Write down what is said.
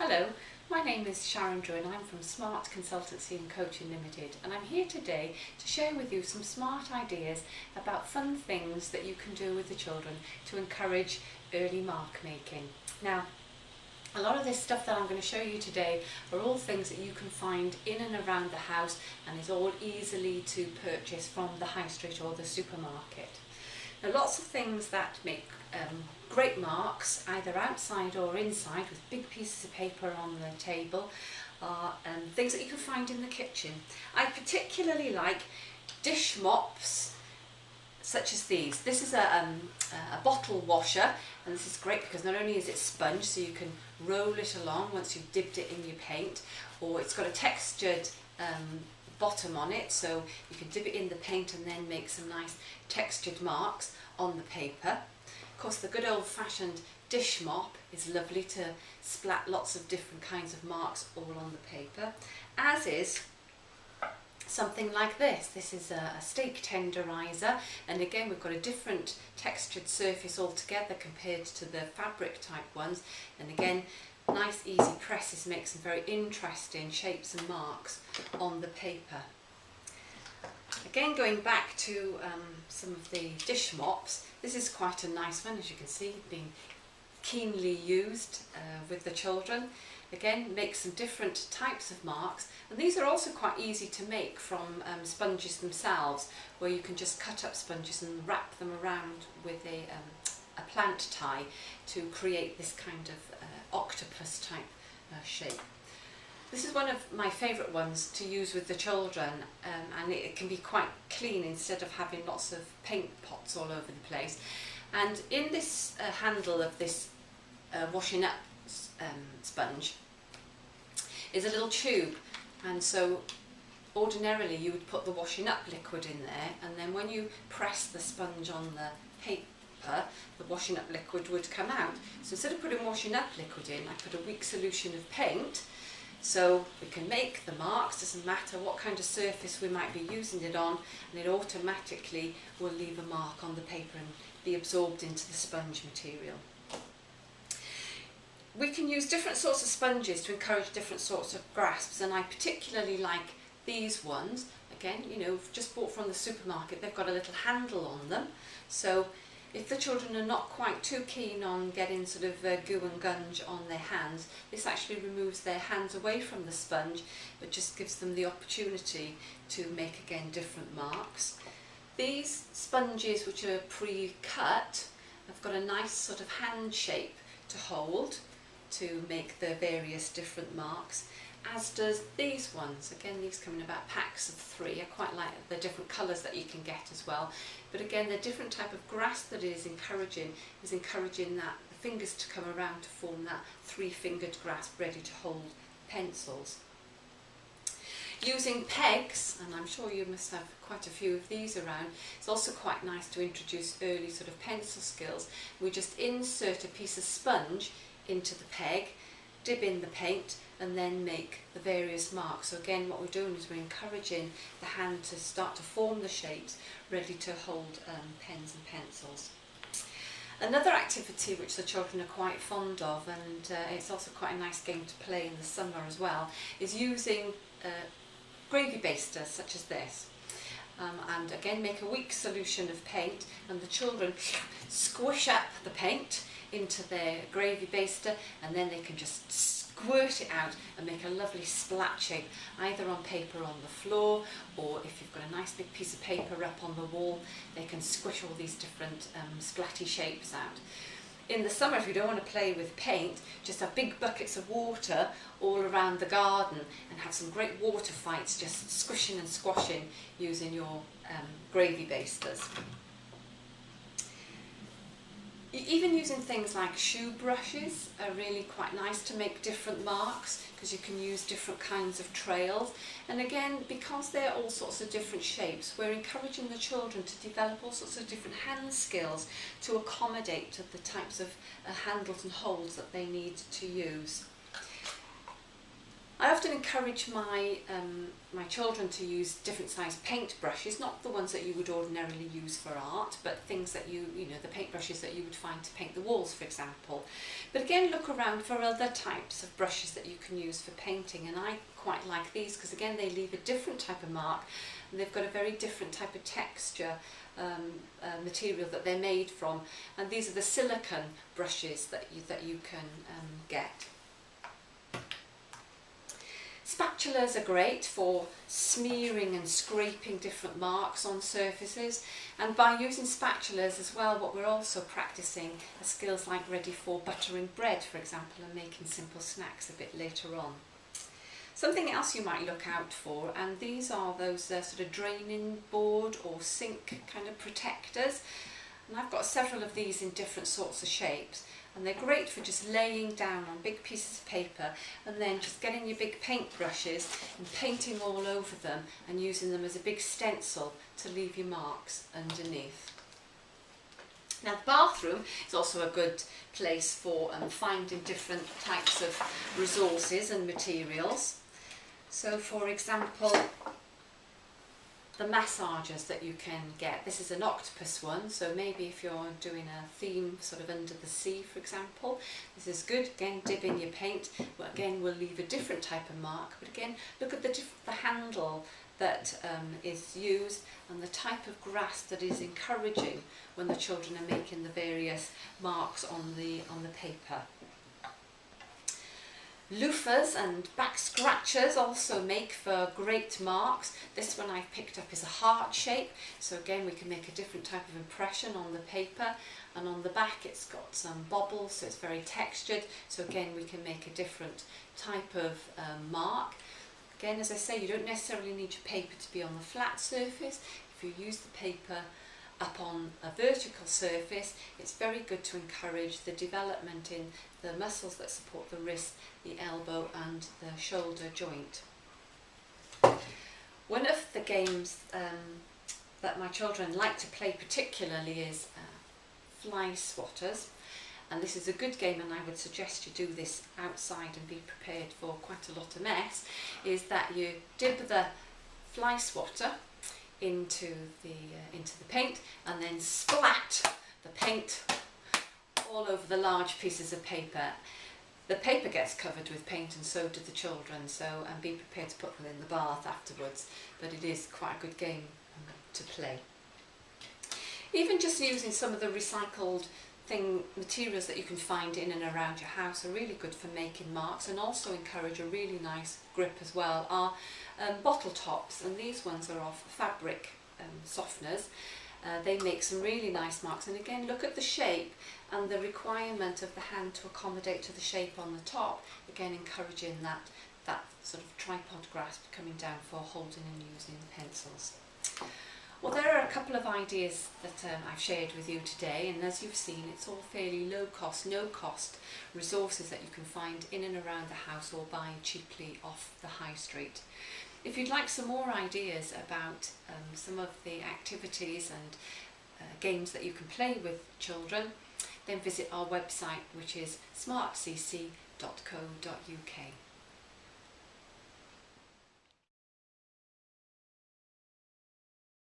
Hello, my name is Sharon Drew and I'm from Smart Consultancy and Coaching Limited, and I'm here today to share with you some smart ideas about fun things that you can do with the children to encourage early mark making. Now, a lot of this stuff that I'm going to show you today are all things that you can find in and around the house and is all easily to purchase from the high street or the supermarket. Now, lots of things that make great marks either outside or inside with big pieces of paper on the table are things that you can find in the kitchen. I particularly like dish mops such as these. This is a bottle washer, and this is great because not only is it sponge, so you can roll it along once you've dipped it in your paint, or it's got a textured bottom on it, so you can dip it in the paint and then make some nice textured marks on the paper. Of course, the good old-fashioned dish mop is lovely to splat lots of different kinds of marks all on the paper, as is something like this. This is a steak tenderizer, and again we've got a different textured surface altogether compared to the fabric type ones, and again nice easy presses make some very interesting shapes and marks on the paper. Again, going back to some of the dish mops, this is quite a nice one, as you can see, being keenly used with the children. Again, make some different types of marks, and these are also quite easy to make from sponges themselves, where you can just cut up sponges and wrap them around with a plant tie to create this kind of octopus type shape. This is one of my favourite ones to use with the children, and it can be quite clean instead of having lots of paint pots all over the place. And in this handle of this washing up sponge is a little tube, and so ordinarily you would put the washing up liquid in there, and then when you press the sponge on the paper, the washing up liquid would come out. So instead of putting washing up liquid in, I put a weak solution of paint, so we can make the marks, doesn't matter what kind of surface we might be using it on, and it automatically will leave a mark on the paper and be absorbed into the sponge material. We can use different sorts of sponges to encourage different sorts of grasps, and I particularly like these ones. Again, you know, just bought from the supermarket, they've got a little handle on them, so if the children are not quite too keen on getting sort of goo and gunge on their hands, this actually removes their hands away from the sponge, but just gives them the opportunity to make again different marks. These sponges, which are pre-cut, have got a nice sort of hand shape to hold to make the various different marks, as does these ones. Again, these come in about packs of 3. I quite like the different colours that you can get as well. But again, the different type of grasp that it is encouraging that the fingers to come around to form that 3-fingered grasp ready to hold pencils. Using pegs, and I'm sure you must have quite a few of these around, it's also quite nice to introduce early sort of pencil skills. We just insert a piece of sponge into the peg, dip in the paint, and then make the various marks. So again, what we're doing is we're encouraging the hand to start to form the shapes ready to hold pens and pencils. Another activity which the children are quite fond of, and it's also quite a nice game to play in the summer as well, is using gravy basters such as this. And again, make a weak solution of paint, and the children squish up the paint into their gravy baster, and then they can just squirt it out and make a lovely splat shape either on paper on the floor, or if you've got a nice big piece of paper up on the wall, they can squish all these different splatty shapes out. In the summer, if you don't want to play with paint, just have big buckets of water all around the garden and have some great water fights, just squishing and squashing using your gravy basters. Even using things like shoe brushes are really quite nice to make different marks, because you can use different kinds of trails. And again, because they're all sorts of different shapes, we're encouraging the children to develop all sorts of different hand skills to accommodate to the types of handles and holds that they need to use. I often encourage my my children to use different size paint brushes, not the ones that you would ordinarily use for art, but things that you know, the paint brushes that you would find to paint the walls, for example. But again, look around for other types of brushes that you can use for painting, and I quite like these because again they leave a different type of mark, and they've got a very different type of texture material that they're made from, and these are the silicone brushes that you can get. Spatulas are great for smearing and scraping different marks on surfaces, and by using spatulas as well, what we're also practicing are skills like ready for buttering bread, for example, and making simple snacks a bit later on. Something else you might look out for, and these are those sort of draining board or sink kind of protectors, and I've got several of these in different sorts of shapes, and they're great for just laying down on big pieces of paper and then just getting your big paint brushes and painting all over them and using them as a big stencil to leave your marks underneath. Now the bathroom is also a good place for finding different types of resources and materials. So for example, the massagers that you can get. This is an octopus one, so maybe if you're doing a theme sort of under the sea, for example, this is good. Again, dip in your paint, but again we'll leave a different type of mark. But again, look at the handle that is used and the type of grasp that is encouraging when the children are making the various marks on the paper. Loofahs and back scratchers also make for great marks. This one I've picked up is a heart shape, so again we can make a different type of impression on the paper, and on the back it's got some bobbles, so it's very textured, so again we can make a different type of mark. Again, as I say, you don't necessarily need your paper to be on the flat surface. If you use the paper up on a vertical surface, it's very good to encourage the development in the muscles that support the wrist, the elbow and the shoulder joint. One of the games that my children like to play particularly is fly swatters, and this is a good game, and I would suggest you do this outside and be prepared for quite a lot of mess. Is that you dip the fly swatter into the paint and then splat the paint all over the large pieces of paper. The paper gets covered with paint and so do the children, so and be prepared to put them in the bath afterwards, but it is quite a good game to play. Even just using some of the recycled materials that you can find in and around your house are really good for making marks, and also encourage a really nice grip as well are bottle tops, and these ones are of fabric softeners. They make some really nice marks, and again look at the shape and the requirement of the hand to accommodate to the shape on the top, again encouraging that sort of tripod grasp coming down for holding and using the pencils. Well, there are a couple of ideas that I've shared with you today, and as you've seen, it's all fairly low cost, no cost resources that you can find in and around the house or buy cheaply off the high street. If you'd like some more ideas about some of the activities and games that you can play with children, then visit our website, which is smartcc.co.uk.